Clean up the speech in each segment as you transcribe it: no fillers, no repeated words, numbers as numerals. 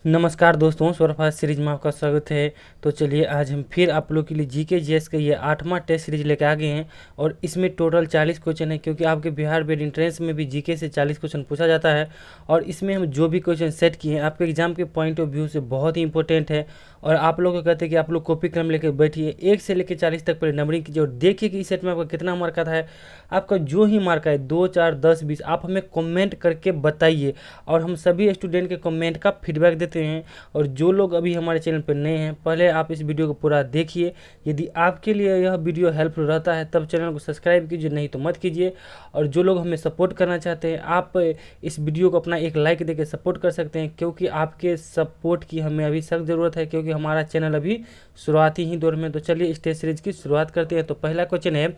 नमस्कार दोस्तों, superfast series में आपका स्वागत है। तो चलिए आज हम फिर आप लोग के लिए जीके जीएस का ये 8वां टेस्ट सीरीज लेकर आ गए हैं और इसमें टोटल 40 क्वेश्चन है, क्योंकि आपके बिहार बोर्ड एंट्रेंस में भी जीके से 40 क्वेश्चन पूछा जाता है। और इसमें हम जो भी क्वेश्चन सेट किए हैं आपके एग्जाम के पॉइंट ऑफ व्यू से बहुत ही इंपॉर्टेंट है। और आप लोग को कहते हैं कि आप लोग कॉपी कलम लेकर बैठिए, 1 से लेकर 40 तक पहले नंबरिंग कीजिए और देखिए कि इस सेट में आपका कितना मार्क आता है। आपका जो ही मार्क है 2, 4, 10, 20 आप हमें कमेंट करके बताइए और हम सभी स्टूडेंट के कमेंट का फीडबैक देते हैं। और जो लोग अभी हमारे चैनल पर नए हैं, पहले आप इस वीडियो को पूरा देखिए। यदि आपके लिए यह वीडियो हेल्पफुल रहता है तब चैनल को सब्सक्राइब कीजिए, नहीं तो मत कीजिए। और जो लोग हमें सपोर्ट करना चाहते हैं, आप इस वीडियो को अपना एक लाइक देकर सपोर्ट कर सकते हैं, क्योंकि आपके सपोर्ट की हमें अभी सख्त ज़रूरत है, क्योंकि हमारा चैनल अभी शुरुआती ही दौर में। तो चलिए इस टेस्ट सीरीज की शुरुआत करते हैं। तो पहला क्वेश्चन है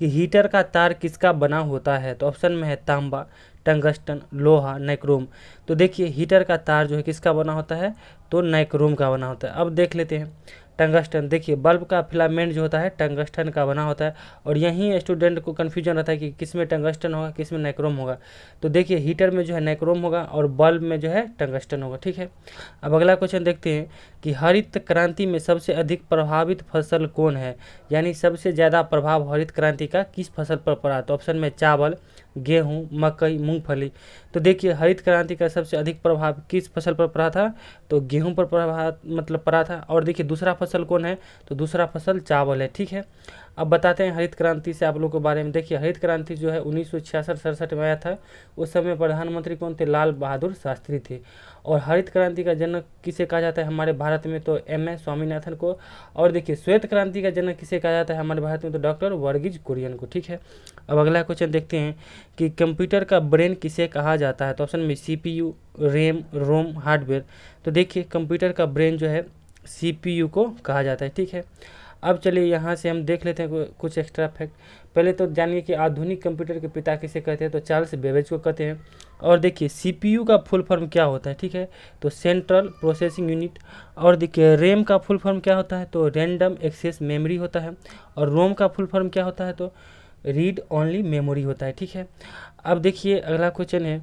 कि हीटर का तार किसका बना होता है। तो ऑप्शन में है तांबा, टंगस्टन, लोहा, नाइक्रोम। तो देखिए हीटर का तार जो है किसका बना होता है, तो नाइक्रोम का बना होता है। अब देख लेते हैं टंगस्टन। देखिए बल्ब का फिलामेंट जो होता है टंगस्टन का बना होता है। और यहीं स्टूडेंट को कन्फ्यूजन रहता है कि किस में टंगस्टन होगा, किस में नाइक्रोम होगा। तो देखिए हीटर में जो है नाइक्रोम होगा और बल्ब में जो है टंगस्टन होगा। ठीक है, अब अगला क्वेश्चन देखते हैं कि हरित क्रांति में सबसे अधिक प्रभावित फसल कौन है, यानी सबसे ज़्यादा प्रभाव हरित क्रांति का किस फसल पर पड़ा। तो ऑप्शन में चावल, गेहूं, मकई, मूंगफली। तो देखिए हरित क्रांति का सबसे अधिक प्रभाव किस फसल पर पड़ा था, तो गेहूं पर प्रभाव पड़ा था। और देखिए दूसरा फसल कौन है, तो दूसरा फसल चावल है। ठीक है, अब बताते हैं हरित क्रांति से आप लोगों के बारे में। देखिए हरित क्रांति जो है 1966-67 में आया था। उस समय प्रधानमंत्री कौन थे, लाल बहादुर शास्त्री थे। और हरित क्रांति का जनक किसे कहा जाता है हमारे भारत में, तो एम.एस. स्वामीनाथन को। और देखिए श्वेत क्रांति का जनक किसे कहा जाता है हमारे भारत में, तो डॉक्टर वर्गीज कुरियन को। ठीक है, अब अगला क्वेश्चन देखते हैं कि कंप्यूटर का ब्रेन किसे कहा जाता है। तो ऑप्शन में सीपीयू, रैम, रोम, हार्डवेयर। तो देखिए कंप्यूटर का ब्रेन जो है सीपीयू को कहा जाता है। ठीक है, अब चलिए यहाँ से हम देख लेते हैं कुछ एक्स्ट्रा फैक्ट। पहले तो जानिए कि आधुनिक कंप्यूटर के पिता किसे कहते हैं, तो चार्ल्स बेबेज को कहते हैं। और देखिए सीपीयू का फुल फॉर्म क्या होता है, ठीक है, तो सेंट्रल प्रोसेसिंग यूनिट। और देखिए रैम का फुल फॉर्म क्या होता है, तो रैंडम एक्सेस मेमोरी होता है। और रोम का फुल फॉर्म क्या होता है, तो रीड ओनली मेमोरी होता है। ठीक है, अब देखिए अगला क्वेश्चन है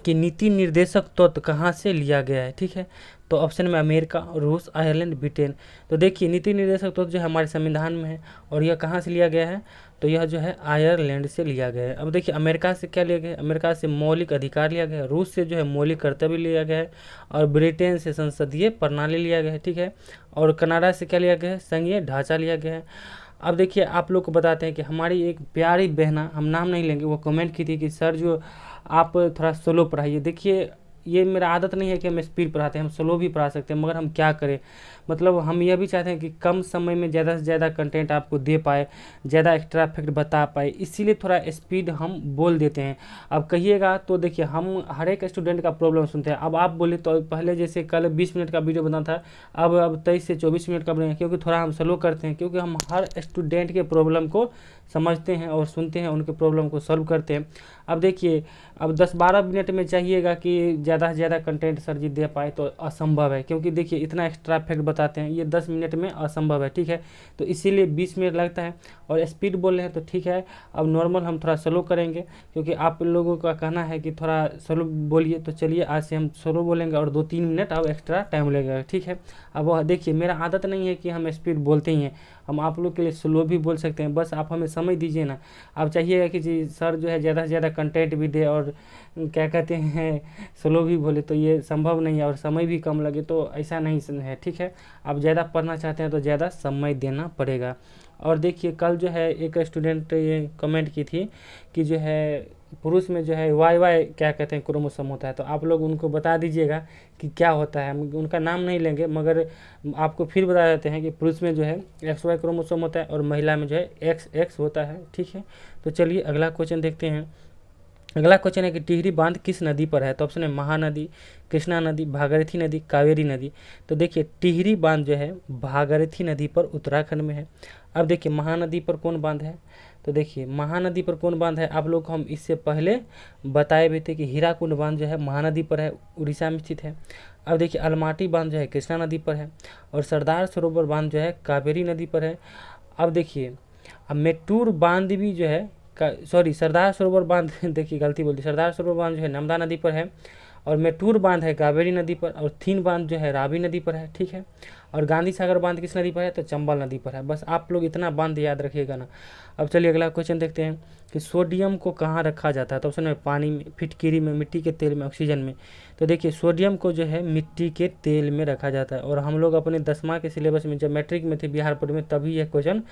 कि नीति निर्देशक तत्व कहाँ से लिया गया है। ठीक है, तो ऑप्शन में अमेरिका, रूस, आयरलैंड, ब्रिटेन। तो देखिए नीति निर्देशक तत्व जो है हमारे संविधान में है और यह कहाँ से लिया गया है, तो यह जो है आयरलैंड से लिया गया है। अब देखिए अमेरिका से क्या लिया गया है, अमेरिका से मौलिक अधिकार लिया गया है, रूस से जो है मौलिक कर्तव्य लिया गया है, और ब्रिटेन से संसदीय प्रणाली लिया गया है। ठीक है, और कनाडा से क्या लिया गया है, संघीय ढांचा लिया गया है। अब देखिए आप लोग को बताते हैं कि हमारी एक प्यारी बहना, हम नाम नहीं लेंगे, वो कमेंट की थी कि सर जो आप थोड़ा स्लो पढ़ाइए। देखिए ये मेरा आदत नहीं है कि हम स्पीड पढ़ाते हैं, हम स्लो भी पढ़ा सकते हैं, मगर हम क्या करें, मतलब हम यह भी चाहते हैं कि कम समय में ज़्यादा से ज़्यादा कंटेंट आपको दे पाए, ज़्यादा एक्स्ट्रा फैक्ट बता पाए, इसीलिए थोड़ा स्पीड हम बोल देते हैं। अब कहिएगा तो देखिए हम हर एक स्टूडेंट का प्रॉब्लम सुनते हैं। अब आप बोले तो पहले जैसे कल 20 मिनट का वीडियो बना था, अब 23 से 24 मिनट का बनेगा, क्योंकि थोड़ा हम स्लो करते हैं, क्योंकि हम हर स्टूडेंट के प्रॉब्लम को समझते हैं और सुनते हैं, उनके प्रॉब्लम को सॉल्व करते हैं। अब देखिए अब 10-12 मिनट में चाहिएगा कि ज़्यादा से ज़्यादा कंटेंट सर जी दे पाए, तो असंभव है, क्योंकि देखिए इतना एक्स्ट्रा फैक्ट बताते हैं, ये 10 मिनट में असंभव है। ठीक है, तो इसीलिए 20 मिनट लगता है। और स्पीड बोल रहे हैं तो ठीक है, अब नॉर्मल हम थोड़ा स्लो करेंगे, क्योंकि आप लोगों का कहना है कि थोड़ा स्लो बोलिए। तो चलिए आज से हम स्लो बोलेंगे और 2-3 मिनट अब एक्स्ट्रा टाइम लगेगा। ठीक है, अब वह देखिए मेरा आदत नहीं है कि हम स्पीड बोलते ही हैं, हम आप लोग के लिए स्लो भी बोल सकते हैं, बस आप हमें समझ दीजिए ना। आप चाहिएगा कि जी सर जो है ज़्यादा से ज़्यादा कंटेंट भी दे और क्या कहते हैं स्लो भी बोले, तो ये संभव नहीं है, और समय भी कम लगे, तो ऐसा नहीं है। ठीक है, आप ज़्यादा पढ़ना चाहते हैं तो ज़्यादा समय देना पड़ेगा। और देखिए कल जो है एक स्टूडेंट ये कमेंट की थी कि जो है पुरुष में जो है वाई वाई क्या कहते हैं क्रोमोसोम होता है, तो आप लोग उनको बता दीजिएगा कि क्या होता है। हम उनका नाम नहीं लेंगे, मगर आपको फिर बता देते हैं कि पुरुष में जो है एक्स वाई क्रोमोसोम होता है और महिला में जो है एक्स एक्स होता है। ठीक है, तो चलिए अगला क्वेश्चन देखते हैं। अगला क्वेश्चन है कि टिहरी बांध किस नदी पर है। तो ऑप्शन है महानदी, कृष्णा नदी, भागीरथी नदी, कावेरी नदी। तो देखिए टिहरी बांध जो है भागीरथी नदी पर उत्तराखंड में है। अब देखिए महानदी पर कौन बांध है, तो देखिए महानदी पर कौन बांध है, आप लोग को हम इससे पहले बताए भी थे कि हीराकुंड बांध जो है महानदी पर है, उड़ीसा में स्थित है। अब देखिए अलमाटी बांध जो है कृष्णा नदी पर है, और सरदार सरोवर बांध जो है कावेरी नदी पर है। अब देखिए अब मेट्टूर बांध भी जो है सॉरी सरदार सरोवर बांध देखिए गलती बोल दी, सरदार सरोवर बांध जो है नर्मदा नदी पर है। और मेटूर बांध है कावेरी नदी पर, और थीन बांध जो है रावी नदी पर है, ठीक है। और गांधी सागर बांध किस नदी पर है, तो चंबल नदी पर है। बस आप लोग इतना बांध याद रखिएगा ना। अब चलिए अगला क्वेश्चन देखते हैं कि सोडियम को कहाँ रखा जाता है, तो ऑप्शन में पानी में, फिटकिरी में, मिट्टी के तेल में, ऑक्सीजन में। तो देखिए सोडियम को जो है मिट्टी के तेल में रखा जाता है, और हम लोग अपने 10वां के सिलेबस में जब मैट्रिक में थे बिहार बोर्ड में तभी यह क्वेश्चन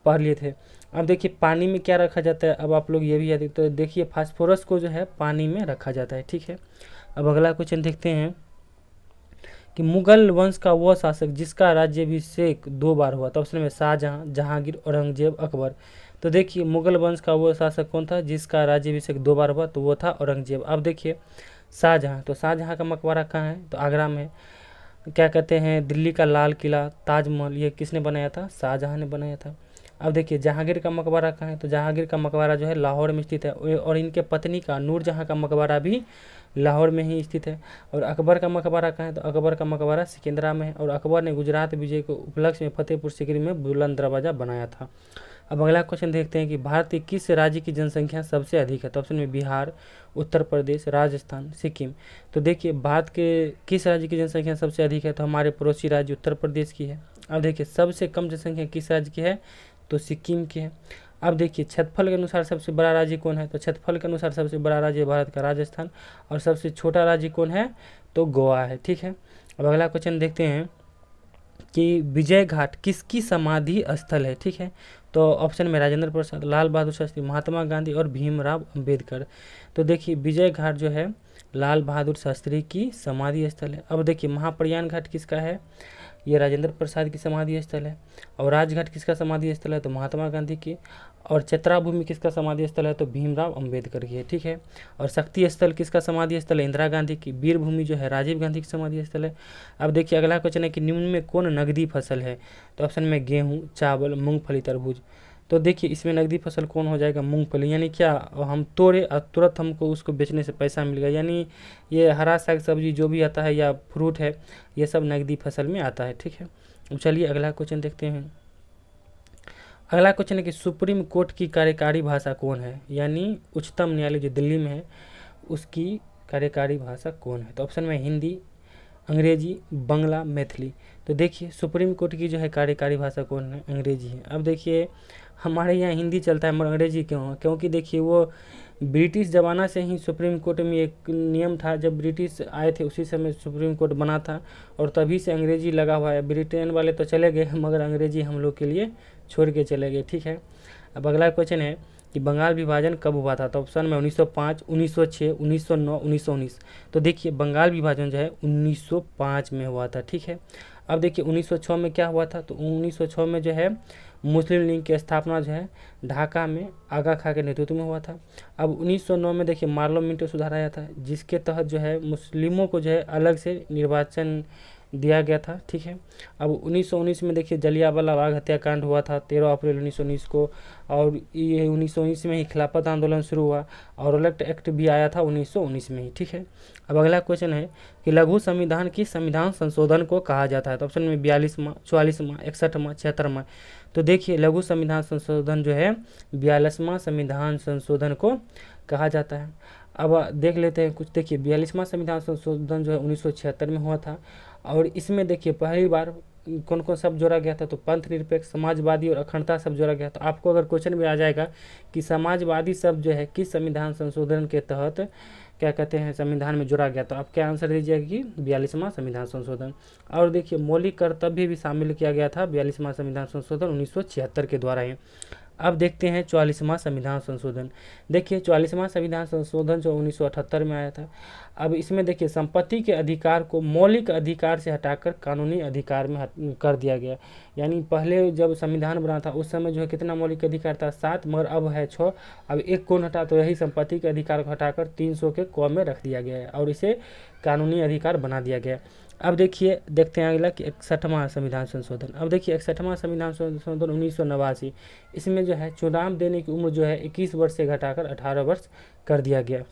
पढ़ लिए थे। अब देखिए पानी में क्या रखा जाता है, अब आप लोग ये भी याद, तो देखिए फास्फोरस को जो है पानी में रखा जाता है, ठीक है। अब अगला क्वेश्चन देखते हैं कि मुगल वंश का वह शासक जिसका राज्याभिषेक 2 बार हुआ, तो ऑप्शन में शाहजहां, जहांगीर, औरंगजेब, अकबर। तो देखिए मुगल वंश का वो शासक कौन था जिसका राज्याभिषेक 2 बार हुआ, तो वो था औरंगजेब। अब देखिए शाहजहां, तो शाहजहां का मकबरा कहाँ है, तो आगरा में। क्या कहते हैं दिल्ली का लाल किला, ताजमहल, ये किसने बनाया था, शाहजहां ने बनाया था। अब देखिए जहांगीर का मकबरा कहाँ है, तो जहांगीर का मकबरा जो है लाहौर में स्थित है, और इनके पत्नी का नूरजहां का मकबरा भी लाहौर में ही स्थित है। और अकबर का मकबरा कहाँ है, तो अकबर का मकबरा सिकंदरा में है, और अकबर ने गुजरात विजय को उपलक्ष्य में फतेहपुर सीकरी में बुलंद दरवाजा बनाया था। अब अगला क्वेश्चन देखते हैं कि भारत के किस राज्य की जनसंख्या सबसे अधिक है, तो ऑप्शन में बिहार, उत्तर प्रदेश, राजस्थान, सिक्किम। तो देखिए भारत के किस राज्य की जनसंख्या सबसे अधिक है, तो हमारे पड़ोसी राज्य उत्तर प्रदेश की है। अब देखिए सबसे कम जनसंख्या किस राज्य की है, तो सिक्किम की है। अब देखिए क्षेत्रफल के अनुसार सबसे बड़ा राज्य कौन है, तो क्षेत्रफल के अनुसार सबसे बड़ा राज्य भारत का राजस्थान, और सबसे छोटा राज्य कौन है, तो गोवा है, ठीक है। अब अगला क्वेश्चन देखते हैं कि विजय घाट किसकी समाधि स्थल है, ठीक है। तो ऑप्शन में राजेंद्र प्रसाद, लाल बहादुर शास्त्री, महात्मा गांधी और भीमराव अंबेडकर। तो देखिए विजय घाट जो है लाल बहादुर शास्त्री की समाधि स्थल है। अब देखिए महाप्रयाण घाट किसका है, ये राजेंद्र प्रसाद की समाधि स्थल है। और राजघाट किसका समाधि स्थल है, तो महात्मा गांधी की। और चतरा भूमि किसका समाधि स्थल है, तो भीमराव अंबेडकर की है, ठीक है। और शक्ति स्थल किसका समाधि स्थल है, इंदिरा गांधी की। वीर भूमि जो है राजीव गांधी की समाधि स्थल है। अब देखिए अगला क्वेश्चन है कि निम्न में कौन नगदी फसल है, तो ऑप्शन में गेहूँ, चावल, मूंगफली, तरबूज। तो देखिए इसमें नगदी फसल कौन हो जाएगा, मूंगफली। यानी क्या हम तोड़े और तुरंत हमको उसको बेचने से पैसा मिल गया, यानी ये हरा साग सब्जी जो भी आता है या फ्रूट है ये सब नगदी फसल में आता है, ठीक है। अब चलिए अगला क्वेश्चन देखते हैं। अगला क्वेश्चन है कि सुप्रीम कोर्ट की कार्यकारी भाषा कौन है, यानी उच्चतम न्यायालय जो दिल्ली में है उसकी कार्यकारी भाषा कौन है, तो ऑप्शन में हिंदी, अंग्रेजी, बंगला, मैथिली। तो देखिए सुप्रीम कोर्ट की जो है कार्यकारी भाषा कौन है, अंग्रेजी है। अब देखिए हमारे यहाँ हिंदी चलता है मगर अंग्रेजी क्यों है, क्योंकि देखिए वो ब्रिटिश ज़माना से ही सुप्रीम कोर्ट में एक नियम था, जब ब्रिटिश आए थे उसी समय सुप्रीम कोर्ट बना था, और तभी से अंग्रेजी लगा हुआ है। ब्रिटेन वाले तो चले गए मगर अंग्रेजी हम लोग के लिए छोड़ के चले गए, ठीक है। अब अगला क्वेश्चन है कि बंगाल विभाजन कब हुआ था, तो ऑप्शन में 1905, 1906, 1909, 1919। तो देखिए बंगाल विभाजन जो है 1905 में हुआ था, ठीक है। अब देखिए 1906 में क्या हुआ था, तो 1906 में जो है मुस्लिम लीग की स्थापना जो है ढाका में आगा खां के नेतृत्व में हुआ था। अब 1909 में देखिए मार्लो मिंटो सुधार आया था, जिसके तहत जो है मुस्लिमों को जो है अलग से निर्वाचन दिया गया था, ठीक है। अब 1919 में देखिए जलियांवाला बाग हत्याकांड हुआ था 13 अप्रैल 1919 को, और ये 1919 में ही खिलाफत आंदोलन शुरू हुआ, और इलेक्ट एक्ट भी आया था 1919 में ही, ठीक है। अब अगला क्वेश्चन है कि लघु संविधान की संविधान संशोधन को कहा जाता है, तो ऑप्शन में 42वां, 44वां, 61वां, 76वां। तो देखिए लघु संविधान संशोधन जो है 42वां संविधान संशोधन को कहा जाता है। अब देख लेते हैं कुछ। देखिए 42वां संविधान संशोधन जो है 1976 में हुआ था, और इसमें देखिए पहली बार कौन कौन शब्द जोड़ा गया था, तो पंथ निरपेक्ष, समाजवादी और अखंडता शब्द जोड़ा गया। तो आपको अगर क्वेश्चन में आ जाएगा कि समाजवादी शब्द जो है किस संविधान संशोधन के तहत क्या कहते हैं संविधान में जोड़ा गया, तो आप क्या आंसर दीजिएगा कि 42वां संविधान संशोधन। और देखिए मौलिक कर्तव्य भी शामिल किया गया था 42वां संविधान संशोधन 1976 के द्वारा ही। अब देखते हैं 44वां संविधान संशोधन। देखिए 44वां संविधान संशोधन जो 1978 में आया था। अब इसमें देखिए संपत्ति के अधिकार को मौलिक अधिकार से हटाकर कानूनी अधिकार में कर दिया गया। यानी पहले जब संविधान बना था उस समय जो है कितना मौलिक अधिकार था, 7, मगर अब है 6। अब एक कौन हटा, तो यही संपत्ति के अधिकार को हटाकर 300 के क में रख दिया गया है और इसे कानूनी अधिकार बना दिया गया। अब देखते हैं अगला कि 61वां संविधान संशोधन। अब देखिए 61वां संविधान संशोधन 1989, इसमें जो है चुनाव देने की उम्र जो है 21 वर्ष से घटाकर 18 वर्ष कर दिया गया।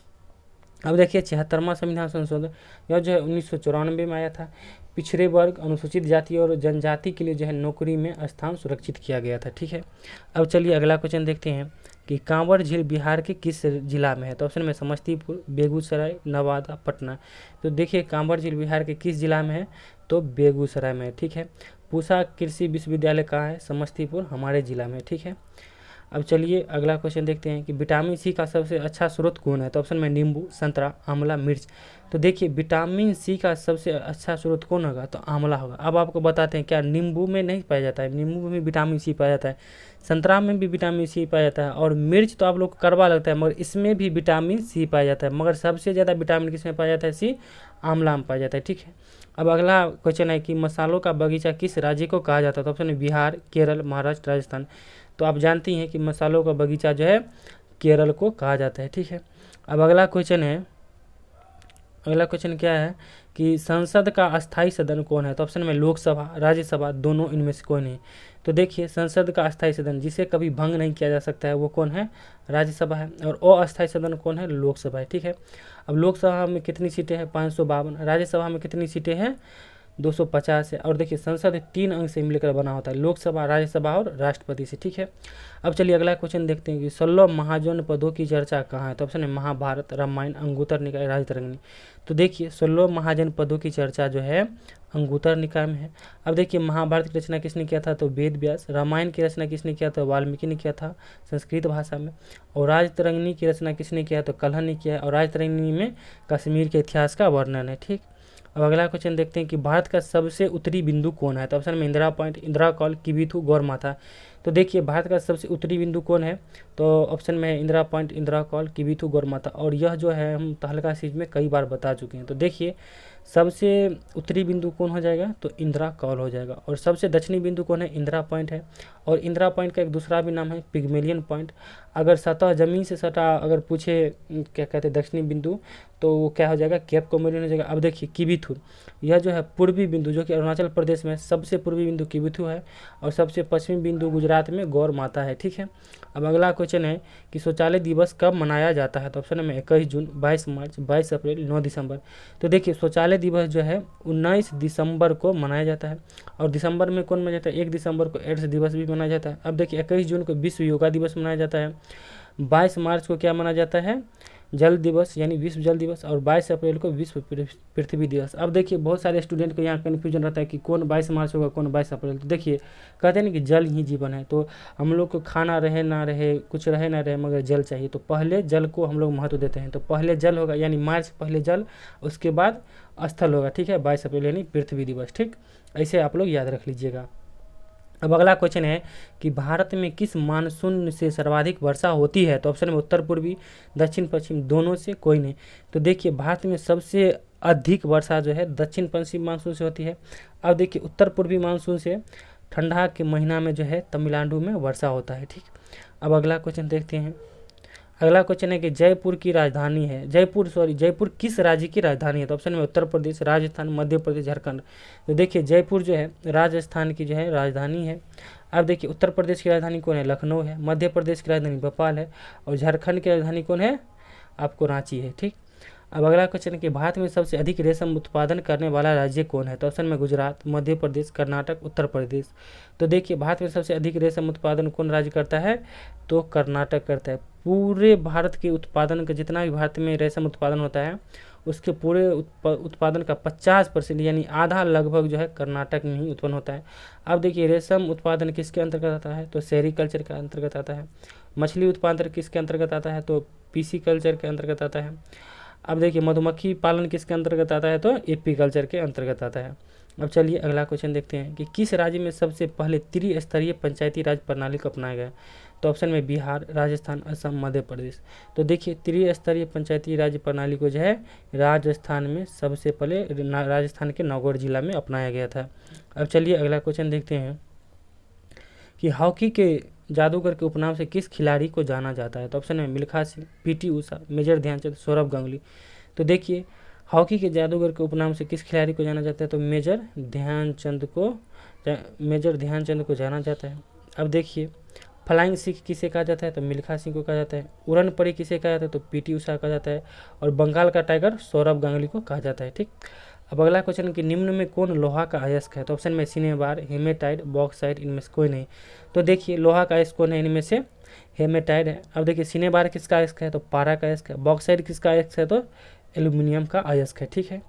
अब देखिए 76वां संविधान संशोधन, यह जो है 1994 में आया था। पिछड़े वर्ग, अनुसूचित जाति और जनजाति के लिए जो है नौकरी में स्थान सुरक्षित किया गया था। ठीक है, अब चलिए अगला क्वेश्चन देखते हैं कि कांवर झील बिहार के किस जिला में है। तो ऑप्शन में समस्तीपुर, बेगूसराय, नवादा, पटना। तो देखिए कांवर झील बिहार के किस जिला में है, तो बेगूसराय में है। ठीक है, पूसा कृषि विश्वविद्यालय कहाँ है, समस्तीपुर हमारे जिला में। ठीक है, अब चलिए अगला क्वेश्चन देखते हैं कि विटामिन सी का सबसे अच्छा स्रोत कौन है। तो ऑप्शन में नींबू, संतरा, आंवला, मिर्च। तो देखिए विटामिन सी का सबसे अच्छा स्रोत कौन होगा, तो आंवला होगा। अब आपको बताते हैं क्या नींबू में नहीं पाया जाता है, नींबू में भी विटामिन सी पाया जाता है, संतरा में भी विटामिन सी पाया जाता है, और मिर्च तो आप लोग को कड़वा लगता है मगर इसमें भी विटामिन सी पाया जाता है, मगर सबसे ज़्यादा विटामिन किस में पाया जाता है, सी आंवला में पाया जाता है। ठीक है, अब अगला क्वेश्चन है कि मसालों का बगीचा किस राज्य को कहा जाता है। तो ऑप्शन है बिहार, केरल, महाराष्ट्र, राजस्थान। तो आप जानती हैं कि मसालों का बगीचा जो है केरल को कहा जाता है। ठीक है, अब अगला क्वेश्चन क्या है कि संसद का अस्थायी सदन कौन है। तो ऑप्शन में लोकसभा, राज्यसभा, दोनों इनमें से कौन है। तो देखिए संसद का अस्थायी सदन जिसे कभी भंग नहीं किया जा सकता है वो कौन है, राज्यसभा है, और अस्थायी सदन कौन है, लोकसभा है। ठीक है, अब लोकसभा में कितनी सीटें हैं, 552, राज्यसभा में कितनी सीटें हैं, 250 है। और देखिए संसद 3 अंग से मिलकर बना होता है, लोकसभा, राज्यसभा और राष्ट्रपति से। ठीक है, अब चलिए अगला क्वेश्चन देखते हैं कि 16 महाजनपदों की चर्चा कहाँ है। तो ऑप्शन है महाभारत, रामायण, अंगुत्तर निकाय, राजतरंगिणी। तो देखिए 16 महाजनपदों की चर्चा जो है अंगुत्तर निकाय में है। अब देखिए महाभारत की रचना किसने किया था, तो वेद व्यास। रामायण की रचना किसने किया था, वाल्मीकि ने किया था संस्कृत भाषा में। और राजतरंगिणी की रचना किसने किया, तो कल्हण ने किया है, और राजतरंगिणी में कश्मीर के इतिहास का वर्णन है। ठीक, अब अगला क्वेश्चन देखते हैं कि भारत का सबसे उत्तरी बिंदु कौन है। तो ऑप्शन में इंदिरा पॉइंट, इंदिरा कॉल, किबिथु, गौर माथा। तो देखिए भारत का सबसे उत्तरी बिंदु कौन है, तो ऑप्शन में है इंदिरा पॉइंट, इंदिरा कॉल, किबिथु, गौर माथा। और यह जो है हम तहलका सीरीज में कई बार बता चुके हैं। तो देखिए सबसे उत्तरी बिंदु कौन हो जाएगा, तो इंदिरा कॉल हो जाएगा। और सबसे दक्षिणी बिंदु कौन है, इंदिरा पॉइंट है। और इंदिरा पॉइंट का एक दूसरा भी नाम है पिग्मेलियन पॉइंट। अगर सतह जमीन से सटा अगर पूछे क्या कहते हैं दक्षिणी बिंदु, तो वो क्या हो जाएगा, केप कोमोरियन हो जाएगा। अब देखिए किबिथु, यह जो है पूर्वी बिंदु जो कि अरुणाचल प्रदेश में सबसे पूर्वी बिंदु किबिथु है, और सबसे पश्चिमी बिंदु गुजरात में गौर माता है। ठीक है, अब अगला क्वेश्चन है कि शौचालय दिवस कब मनाया जाता है। तो ऑप्शन में 21 जून, 22 मार्च, 22 अप्रैल, 9 दिसंबर। तो देखिए शौचालय दिवस जो है 19 दिसंबर को मनाया जाता है। और दिसंबर में कौन मनाया जाता है, 1 दिसंबर को एड्स दिवस भी मनाया जाता है। अब देखिए 21 जून को विश्व योगा दिवस मनाया जाता है। 22 मार्च को क्या मनाया जाता है, जल दिवस यानी विश्व जल दिवस। और 22 अप्रैल को विश्व पृथ्वी दिवस। अब देखिए बहुत सारे स्टूडेंट को यहाँ कन्फ्यूजन रहता है कि कौन 22 मार्च होगा, कौन 22 अप्रैल। तो देखिए कहते हैं ना कि जल ही जीवन है, तो हम लोग को खाना रहे ना रहे, कुछ रहे ना रहे, मगर जल चाहिए, तो पहले जल को हम लोग महत्व देते हैं। तो पहले जल होगा यानी मार्च पहले जल, उसके बाद स्थल होगा। ठीक है, 22 अप्रैल यानी पृथ्वी दिवस। ठीक, ऐसे आप लोग याद रख लीजिएगा। अब अगला क्वेश्चन है कि भारत में किस मानसून से सर्वाधिक वर्षा होती है। तो ऑप्शन में उत्तर पूर्वी, दक्षिण पश्चिम, दोनों से कोई नहीं। तो देखिए भारत में सबसे अधिक वर्षा जो है दक्षिण पश्चिम मानसून से होती है। अब देखिए उत्तर पूर्वी मानसून से ठंडा के महीना में जो है तमिलनाडु में वर्षा होता है। ठीक, अब अगला क्वेश्चन देखते हैं। अगला क्वेश्चन है कि जयपुर की राजधानी है, जयपुर किस राज्य की राजधानी है। तो ऑप्शन में उत्तर प्रदेश, राजस्थान, मध्य प्रदेश, झारखंड। तो देखिए जयपुर जो है राजस्थान की जो है राजधानी है। अब देखिए उत्तर प्रदेश की राजधानी कौन है, लखनऊ है। मध्य प्रदेश की राजधानी भोपाल है। और झारखंड की राजधानी कौन है, आपको रांची है। ठीक, अब अगला क्वेश्चन है कि भारत में सबसे अधिक रेशम उत्पादन करने वाला राज्य कौन है। तो ऑप्शन में गुजरात, मध्य प्रदेश, कर्नाटक, उत्तर प्रदेश। तो देखिए भारत में सबसे अधिक रेशम उत्पादन कौन राज्य करता है, तो कर्नाटक करता है। पूरे भारत के उत्पादन का जितना भी भारत में रेशम उत्पादन होता है उसके पूरे उत्पादन का 50% यानी आधा लगभग जो है कर्नाटक में ही उत्पन्न होता है। अब देखिए रेशम उत्पादन किसके अंतर्गत आता है, तो सेरीकल्चर के अंतर्गत आता है। मछली उत्पादन किसके अंतर्गत आता है, तो पीसी कल्चर के अंतर्गत आता है। अब देखिए मधुमक्खी पालन किसके अंतर्गत आता है, तो एपीकल्चर के अंतर्गत आता है। अब चलिए अगला क्वेश्चन देखते हैं कि किस राज्य में सबसे पहले त्रिस्तरीय पंचायती राज प्रणाली को अपनाया गया। तो ऑप्शन में बिहार, राजस्थान, असम, मध्य प्रदेश। तो देखिए त्रिस्तरीय पंचायती राज प्रणाली को जो है राजस्थान में सबसे पहले राजस्थान के नौगढ़ जिला में अपनाया गया था। अब चलिए अगला क्वेश्चन देखते हैं कि हॉकी के जादूगर के उपनाम से किस खिलाड़ी को जाना जाता है। तो ऑप्शन में मिल्खा सिंह, पीटी उषा, मेजर ध्यानचंद, सौरभ गांगुली। तो देखिए हॉकी के जादूगर के उपनाम से किस खिलाड़ी को जाना जाता है, तो मेजर ध्यानचंद को जाना जाता है। अब देखिए फ्लाइंग सिख किसे कहा जाता है, तो मिल्खा सिंह को कहा जाता है। उड़न परी किसे कहा जाता है, तो पीटी उषा कहा जाता है। और बंगाल का टाइगर सौरभ गांगुली को कहा जाता है। ठीक, अब अगला क्वेश्चन कि निम्न में कौन लोहा का अयस्क है, तो ऑप्शन में सिनेबार, हेमेटाइट, बॉक्साइट, इनमें से कोई नहीं। तो देखिए लोहा का अयस्क कौन है, इनमें से हेमेटाइट है। अब देखिए सिनेबार किसका अयस्क है, तो पारा का अयस्क है। बॉक्साइट किसका अयस्क है, तो एल्यूमिनियम का अयस्क है। ठीक है,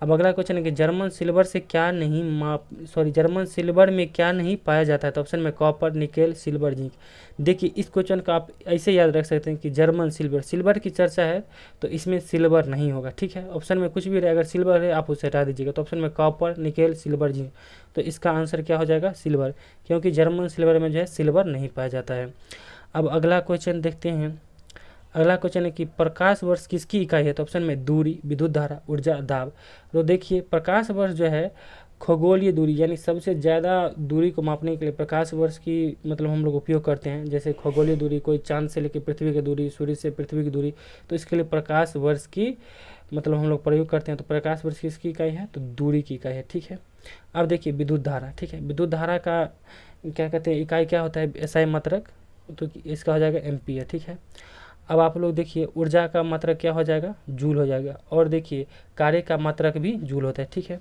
अब अगला क्वेश्चन है कि जर्मन सिल्वर से क्या नहीं जर्मन सिल्वर में क्या नहीं पाया जाता है, तो ऑप्शन में कॉपर, निकेल, सिल्वर, जिंक। देखिए इस क्वेश्चन का आप ऐसे याद रख सकते हैं कि जर्मन सिल्वर की चर्चा है तो इसमें सिल्वर नहीं होगा। ठीक है, ऑप्शन में कुछ भी रहे, अगर सिल्वर है आप उसे हटा दीजिएगा। तो ऑप्शन में कॉपर, निकेल, सिल्वर, जिंक, तो इसका आंसर क्या हो जाएगा, सिल्वर, क्योंकि जर्मन सिल्वर में जो है सिल्वर नहीं पाया जाता है। अब अगला क्वेश्चन देखते हैं। अगला क्वेश्चन है कि प्रकाश वर्ष किसकी इकाई है, तो ऑप्शन में दूरी, विद्युत धारा, ऊर्जा, दाब। तो देखिए प्रकाश वर्ष जो है खगोलीय दूरी, यानी सबसे ज़्यादा दूरी को मापने के लिए प्रकाश वर्ष की मतलब हम लोग उपयोग करते हैं। जैसे खगोलीय दूरी, कोई चांद से लेकर पृथ्वी की दूरी, सूर्य से पृथ्वी की दूरी, तो इसके लिए प्रकाश वर्ष की मतलब हम लोग प्रयोग करते हैं। तो प्रकाश वर्ष किसकी इकाई है, तो दूरी की इकाई है। ठीक है, अब देखिए विद्युत धारा। ठीक है, विद्युत धारा का क्या कहते हैं, इकाई क्या होता है, एसआई मात्रक, तो इसका हो जाएगा एम्पियर। ठीक है, अब आप लोग देखिए ऊर्जा का मात्रक क्या हो जाएगा, जूल हो जाएगा। और देखिए कार्य का मात्रक भी जूल होता है। ठीक है,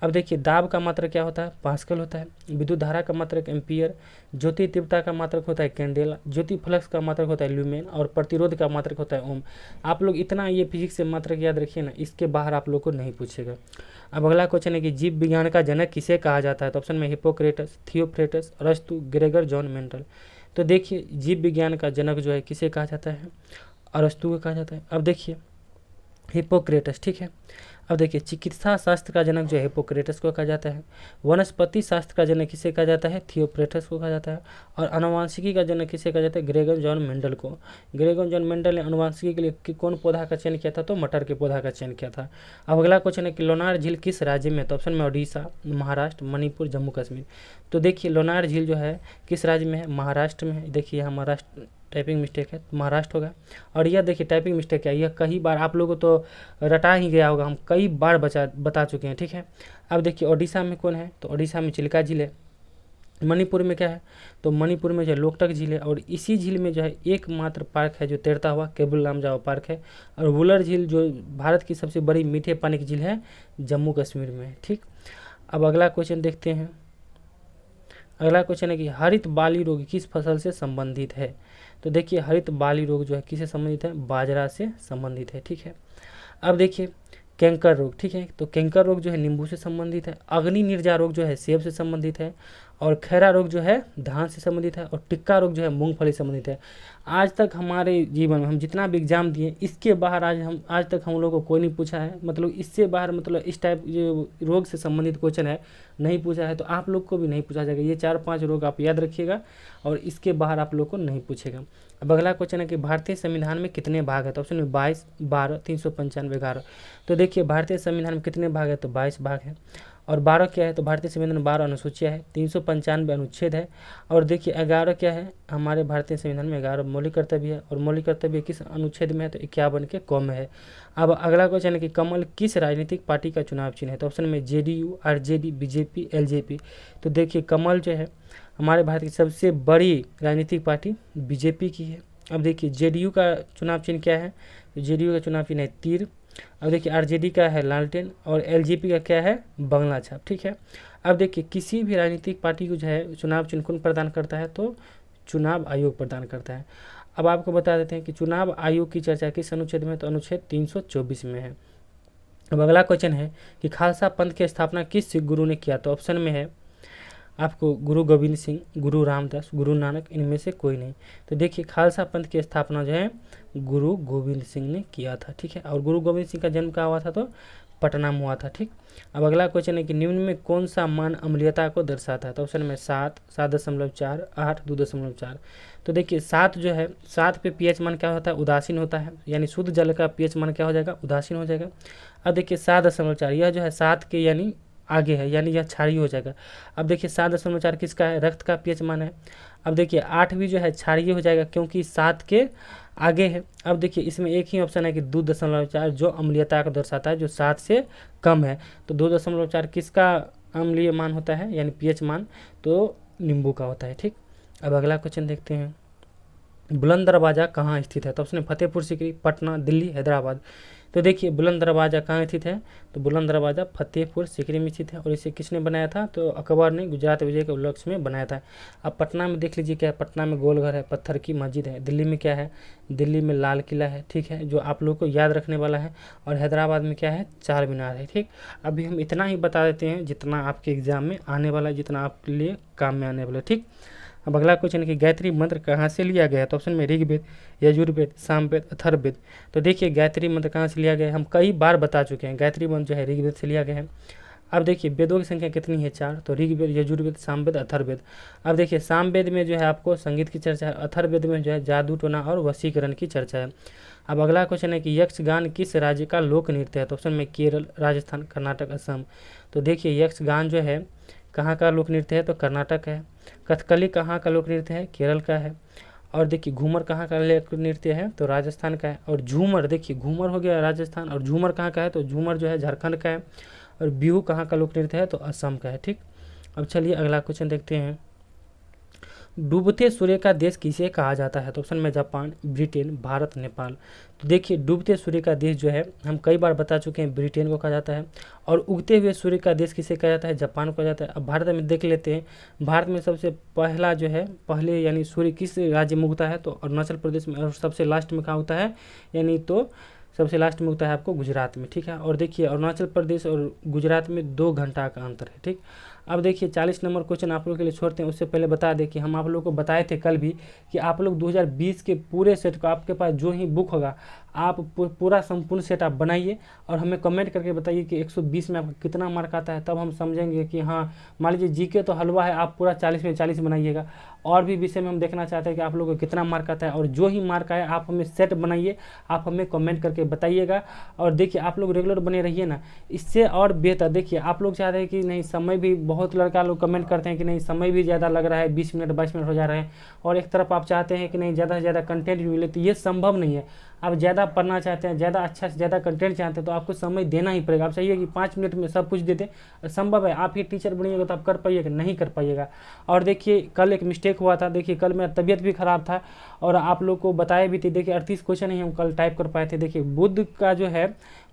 अब देखिए दाब का मात्रक क्या होता है, पास्कल होता है। विद्युत धारा का मात्रक एम्पियर। ज्योति तीव्रता का मात्रक होता है कैंडेला। ज्योति फ्लक्स का मात्रक होता है ल्यूमेन। और प्रतिरोध का मात्रक होता है ओम। आप लोग इतना ये फिजिक्स से मात्रक याद रखिए ना, इसके बाहर आप लोग को नहीं पूछेगा। अब अगला क्वेश्चन है कि जीव विज्ञान का जनक किसे कहा जाता है, तो ऑप्शन में हिप्पोक्रेटस, थियोफ्रेटस, अरस्तु, ग्रेगर जॉन मेंडल। तो देखिए जीव विज्ञान का जनक जो है किसे कहा जाता है, अरस्तु को कहा जाता है। अब देखिए हिप्पोक्रेटस। ठीक है, अब देखिए चिकित्सा शास्त्र का जनक जो है हिप्पोक्रेटस को कहा जाता है। वनस्पति शास्त्र का जनक किसे कहा जाता है, थियोफ्रेटस को कहा जाता है। और आनुवांशिकी का जनक किसे कहा जाता है, ग्रेगर जॉन मेंडल को। ग्रेगर जॉन मेंडल ने आनुवांशिकी के लिए कौन पौधा का चयन किया था, तो मटर के पौधा का चयन किया था। अब अगला क्वेश्चन है कि लोनार झील किस राज्य में है, तो ऑप्शन में उड़ीसा, महाराष्ट्र, मणिपुर, जम्मू कश्मीर। तो देखिए लोनार झील जो है किस राज्य में है, महाराष्ट्र में है। देखिए यहाँ महाराष्ट्र टाइपिंग मिस्टेक है, तो महाराष्ट्र होगा। और यह देखिए टाइपिंग मिस्टेक है, यह कई बार आप लोगों को तो रटा ही गया होगा, हम कई बार बता चुके हैं। ठीक है, अब देखिए ओडिशा में कौन है, तो ओडिशा में चिल्का झील है। मणिपुर में क्या है, तो मणिपुर में जो है लोकटक झील है। और इसी झील में जो है एकमात्र पार्क है जो तैरता हुआ, केबुल लामजाओ पार्क है। और वुलर झील जो भारत की सबसे बड़ी मीठे पानी की झील है, जम्मू कश्मीर में है। ठीक, अब अगला क्वेश्चन देखते हैं। अगला क्वेश्चन है कि हरित बाली रोग किस फसल से संबंधित है, तो देखिए हरित बाली रोग जो है किससे संबंधित है, बाजरा से संबंधित है। ठीक है, अब देखिए कैंकर रोग। ठीक है, तो कैंकर रोग जो है नींबू से संबंधित है। अग्नि निर्जा रोग जो है सेब से संबंधित है। और खैरा रोग जो है धान से संबंधित है। और टिक्का रोग जो है मूंगफली से संबंधित है। आज तक हमारे जीवन में हम जितना भी एग्जाम दिए, इसके बाहर आज तक हम लोग को कोई नहीं पूछा है, मतलब इससे बाहर मतलब इस टाइप जो रोग से संबंधित क्वेश्चन है नहीं पूछा है, तो आप लोग को भी नहीं पूछा जाएगा। ये 4-5 रोग आप याद रखिएगा और इसके बाहर आप लोग को नहीं पूछेगा। अब अगला क्वेश्चन है कि भारतीय संविधान में कितने भाग है, तो ऑप्शन में 22, 12, 395, 11। तो देखिए भारतीय संविधान में कितने भाग है, तो 22 भाग है। और 12 क्या है, तो भारतीय संविधान में 12 अनुसूचियाँ है, 395 अनुच्छेद है। और देखिए 11 क्या है, हमारे भारतीय संविधान में 11 मौलिक कर्तव्य है। और मौलिक कर्तव्य किस अनुच्छेद में है, तो 51 के क में है। अब अगला क्वेश्चन है कि कमल किस राजनीतिक पार्टी का चुनाव चिन्ह है, तो ऑप्शन में जेडीयू, आरजेडी, बीजेपी, एलजेपी। तो देखिए कमल जो है हमारे भारत की सबसे बड़ी राजनीतिक पार्टी बीजेपी की है। अब देखिए जेडीयू का चुनाव चिन्ह क्या है, तो जेडीयू का चुनाव चिन्ह है तीर। अब देखिए आरजेडी का है लालटेन। और एलजेपी का क्या है, बंगला छाप। ठीक है, अब देखिए किसी भी राजनीतिक पार्टी को जो है चुनाव चिन्ह कौन प्रदान करता है, तो चुनाव आयोग प्रदान करता है। अब आपको बता देते हैं कि चुनाव आयोग की चर्चा किस अनुच्छेद में है, तो अनुच्छेद 324 में है। अब अगला क्वेश्चन है कि खालसा पंथ की स्थापना किस गुरु ने किया, तो ऑप्शन में है आपको गुरु गोविंद सिंह, गुरु रामदास, गुरु नानक, इनमें से कोई नहीं। तो देखिए खालसा पंथ की स्थापना जो है गुरु गोविंद सिंह ने किया था। ठीक है, और गुरु गोविंद सिंह का जन्म कहाँ हुआ था, तो पटना में हुआ था। ठीक, अब अगला क्वेश्चन है कि निम्न में कौन सा मान अम्लीयता को दर्शाता है, तो ऑप्शन में 7, 7.4, 8, 2.4। तो देखिए 7 जो है, 7 पे पीएच मान क्या होता है, उदासीन होता है, यानी शुद्ध जल का पीएच मान क्या हो जाएगा, उदासीन हो जाएगा। अब देखिए 7.4 यह जो है 7 के यानी आगे है, यानी यह क्षारीय हो जाएगा। अब देखिए 7.4 किसका है, रक्त का पीएच मान है। अब देखिए 8 भी जो है क्षारीय हो जाएगा क्योंकि 7 के आगे है। अब देखिए इसमें एक ही ऑप्शन है कि 2.4 जो अम्लीयता को दर्शाता है, जो 7 से कम है। तो 2.4 किसका अम्लीय मान होता है, यानी पीएच मान, तो नींबू का होता है। ठीक, अब अगला क्वेश्चन देखते हैं, बुलंद दरवाज़ा कहाँ स्थित है? तो ऑप्शन है फतेहपुर सीकरी, पटना, दिल्ली, हैदराबाद। तो देखिए बुलंद दरवाज़ा कहाँ स्थित है? तो बुलंद दरवाज़ा फतेहपुर सीकरी में स्थित है। और इसे किसने बनाया था? तो अकबर ने गुजरात विजय के उपलक्ष्य में बनाया था। अब पटना में देख लीजिए क्या है, पटना में गोलघर है, पत्थर की मस्जिद है। दिल्ली में क्या है? दिल्ली में लाल किला है, ठीक है, जो आप लोग को याद रखने वाला है। और हैदराबाद में क्या है? चार मीनार है, ठीक। अभी हम इतना ही बता देते हैं जितना आपके एग्जाम में आने वाला है, जितना आपके लिए काम में आने वाला है, ठीक। अब अगला क्वेश्चन है कि गायत्री मंत्र कहाँ से लिया गया है? तो ऑप्शन में ऋग्वेद, यजुर्वेद, सामवेद, अथर्ववेद। तो देखिए गायत्री मंत्र कहाँ से लिया गया है, हम कई बार बता चुके हैं। गायत्री मंत्र जो है ऋग्वेद से लिया गया है। अब देखिए वेदों की संख्या कितनी है? 4। तो ऋग्वेद, यजुर्वेद, सामवेद, अथर्ववेद। अब देखिए सामवेद में जो है आपको संगीत की चर्चा है, अथर्ववेद में जो है जादू टोना और वशीकरण की चर्चा है। अब अगला क्वेश्चन है कि यक्षगान किस राज्य का लोक नृत्य है? तो ऑप्शन में केरल, राजस्थान, कर्नाटक, असम। तो देखिए यक्षगान जो है कहाँ का लोक नृत्य है? तो कर्नाटक है। कथकली कहाँ का लोक नृत्य है? केरल का है। और देखिए घूमर कहाँ का लोक नृत्य है? तो राजस्थान का है। और झूमर, देखिए घूमर हो गया राजस्थान, और झूमर कहाँ का है? तो झूमर जो है झारखंड का है। और बिहू कहाँ का लोक नृत्य है? तो असम का है, ठीक। अब चलिए अगला क्वेश्चन देखते हैं, डूबते सूर्य का देश किसे कहा जाता है? तो ऑप्शन में जापान, ब्रिटेन, भारत, नेपाल। तो देखिए डूबते सूर्य का देश जो है हम कई बार बता चुके हैं, ब्रिटेन को कहा जाता है। और उगते हुए सूर्य का देश किसे कहा जाता है? जापान को कहा जाता है। अब भारत में देख लेते हैं, भारत में सबसे पहला जो है पहले यानी सूर्य किस राज्य में उगता है? तो अरुणाचल प्रदेश में। और सबसे लास्ट में कहाँ उगता है? यानी तो सबसे लास्ट में उगता है आपको गुजरात में, ठीक है। और देखिए अरुणाचल प्रदेश और गुजरात में 2 घंटा का अंतर है, ठीक। अब देखिए 40 नंबर क्वेश्चन आप लोगों के लिए छोड़ते हैं, उससे पहले बता दें कि हम आप लोगों को बताए थे कल भी कि आप लोग 2020 के पूरे सेट को, आपके पास जो ही बुक होगा आप पूरा संपूर्ण सेट आप बनाइए और हमें कमेंट करके बताइए कि 120 में आपका कितना मार्क आता है। तब हम समझेंगे कि हाँ, मान लीजिए जीके तो हलवा है, आप पूरा 40 में 40 बनाइएगा। और भी विषय में हम देखना चाहते हैं कि आप लोगों को कितना मार्क आता है, और जो ही मार्क आए आप हमें सेट बनाइए, आप हमें कमेंट करके बताइएगा। और देखिए आप लोग रेगुलर बने रहिए ना, इससे और बेहतर। देखिए आप लोग चाहते हैं कि नहीं समय भी, बहुत लड़का लोग कमेंट करते हैं कि नहीं समय भी ज़्यादा लग रहा है, 20 मिनट 22 मिनट हो जा रहे हैं। और एक तरफ आप चाहते हैं कि नहीं ज़्यादा से ज़्यादा कंटेंट भी मिले, तो ये संभव नहीं है। आप ज़्यादा पढ़ना चाहते हैं, ज़्यादा अच्छा से ज़्यादा कंटेंट चाहते हैं, तो आपको समय देना ही पड़ेगा। आप चाहिए कि 5 मिनट में सब कुछ दे दें, संभव है? आप ही टीचर बनिएगा तो आप कर पाइएगा? नहीं कर पाइएगा। और देखिए कल एक मिस्टेक हुआ था, देखिए कल मेरा तबीयत भी खराब था और आप लोग को बताया भी थी। देखिए 38 क्वेश्चन ही हम कल टाइप कर पाए थे। देखिए बुध का जो है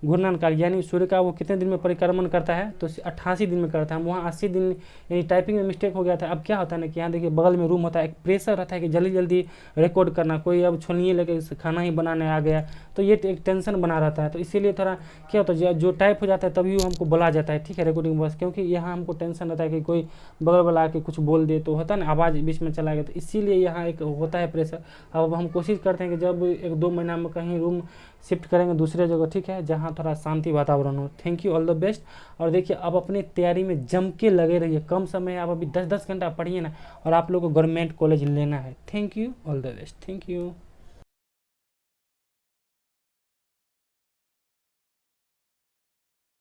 घूर्णन काल यानी सूर्य का वो कितने दिन में परिक्रमण करता है? तो 88 दिन में करता है। वहाँ 80 दिन यानी टाइपिंग में मिस्टेक हो गया था। अब क्या होता है ना कि यहाँ देखिए बगल में रूम होता है, एक प्रेशर रहता है कि जल्दी जल्दी रिकॉर्ड करना, कोई अब छोलनी लेके खाना ही बनाने आ गया, तो ये एक टेंशन बना रहता है। तो इसीलिए थोड़ा क्या होता है, जो टाइप हो जाता है तभी हमको बोला जाता है, ठीक है, रिकॉर्डिंग बस, क्योंकि यहाँ हमको टेंशन रहता है कि कोई बगल वाला आके कुछ बोल दे, तो होता है ना आवाज़ बीच में चला गया, तो इसीलिए यहाँ एक होता है प्रेशर। अब हम कोशिश करते हैं कि जब 1-2 महीना में कहीं रूम शिफ्ट करेंगे दूसरे जगह, ठीक है, जहाँ थोड़ा शांति वातावरण हो। Thank you, all the best. और देखिए अब अपनी तैयारी में जम के लगे रहिए, कम समय है, आप अभी 10-10 घंटा पढ़िए ना, और आप लोग को गवर्नमेंट कॉलेज लेना है। Thank you, all the best, thank you.